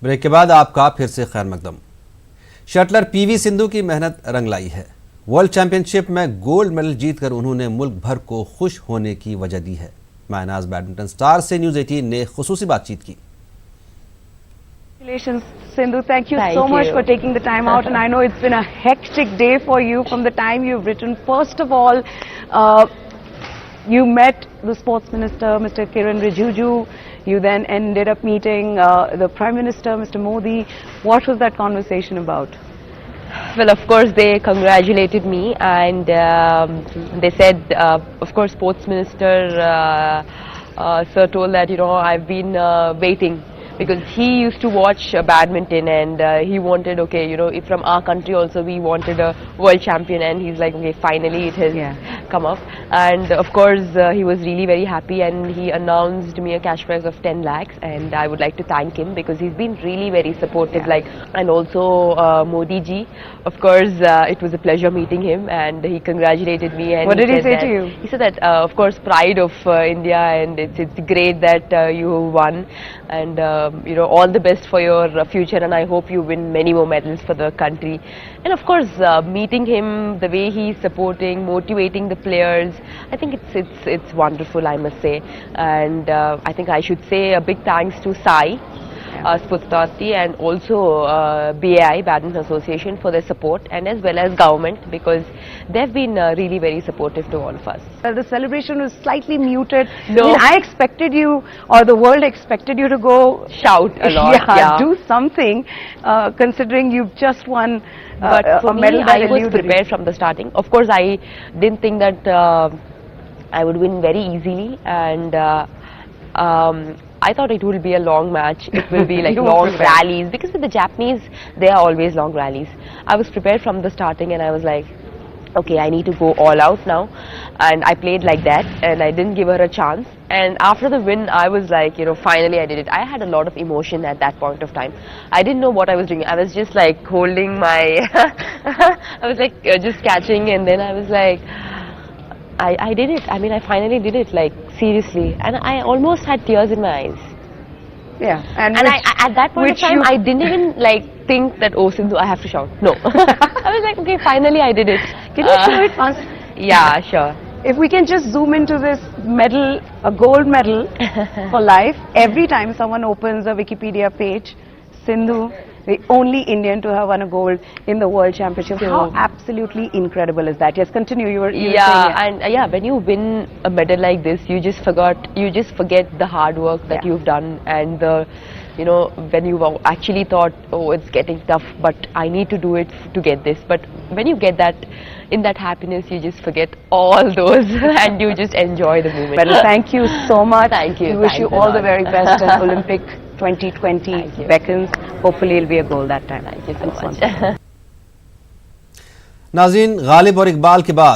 Break के बाद आपका फिर से खैर मकदम। शटलर PV सिंधु की मेहनत रंग लाई है। वर्ल्ड चैंपियनशिप में गोल्ड मेडल जीतकर उन्होंने मुल्क भर को खुश होने की वजह दी है। मायनाज बैडमिंटन स्टार से News18 ने खصوصी बातचीत की। Congratulations, Sindhu. Thank you so much for taking the time out, and I know it's been a hectic day for you from the time you've written. First of all, you met the sports minister, Mr. Kiran Rijiju. You then ended up meeting the Prime Minister, Mr. Modi. What was that conversation about? Well, of course, they congratulated me, and they said, of course, Sports Minister Sir told that, I've been waiting, because he used to watch badminton, and he wanted, if from our country also we wanted a world champion, and he's like, okay, finally it has come up. And of course he was really very happy, and he announced me a cash prize of 10 lakhs, and I would like to thank him because he's been really very supportive. And also Modi ji, of course, it was a pleasure meeting him, and he congratulated me. And what did he say to you? He said that of course, pride of India, and it's great that you won, and all the best for your future, and I hope you win many more medals for the country. And of course, meeting him, the way he's supporting, motivating the players, I think it's wonderful, I must say. And I think I should say a big thanks to Sai Sputati, and also BAI, Badminton Association, for their support, and as well as government, because they've been really very supportive to all of us. Well, the celebration was slightly muted. No. I mean, I expected you, or the world expected you to go shout a lot, do something, considering you've just won but for a medal. me, I was prepared from the starting. Of course, I didn't think that I would win very easily, and I thought it will be a long match. It will be like long rallies, because with the Japanese, they are always long rallies. I was prepared from the starting, and I was like, okay, I need to go all out now. And I played like that, and I didn't give her a chance. And after the win, I was like, finally I did it. I had a lot of emotion at that point of time. I didn't know what I was doing. I was just like holding my, I was like just catching, and then I was like, I did it. I mean, I finally did it, like seriously. And I almost had tears in my eyes. Yeah. And I, at that point of time, I didn't even think that, oh, Sindhu, I have to shout. No. I was like, okay, finally I did it. Can you show it once? Yeah, sure. If we can just zoom into this medal, a gold medal for life. Every time someone opens a Wikipedia page, Sindhu, the only Indian to have won a gold in the World Championship. How absolutely incredible is that? Yes, continue. You were saying, and when you win a medal like this, you just forget the hard work that you've done, and the, when you actually thought, oh, it's getting tough, but I need to do it to get this. But when you get that, in that happiness, you just forget all those and you just enjoy the moment. Well, thank you so much. Thank you. We wish you all the very best as Olympic 2020 beckons. Hopefully it'll be a goal that time. Thank you so much. नाज़रीन, गालिब और इकबाल के बाद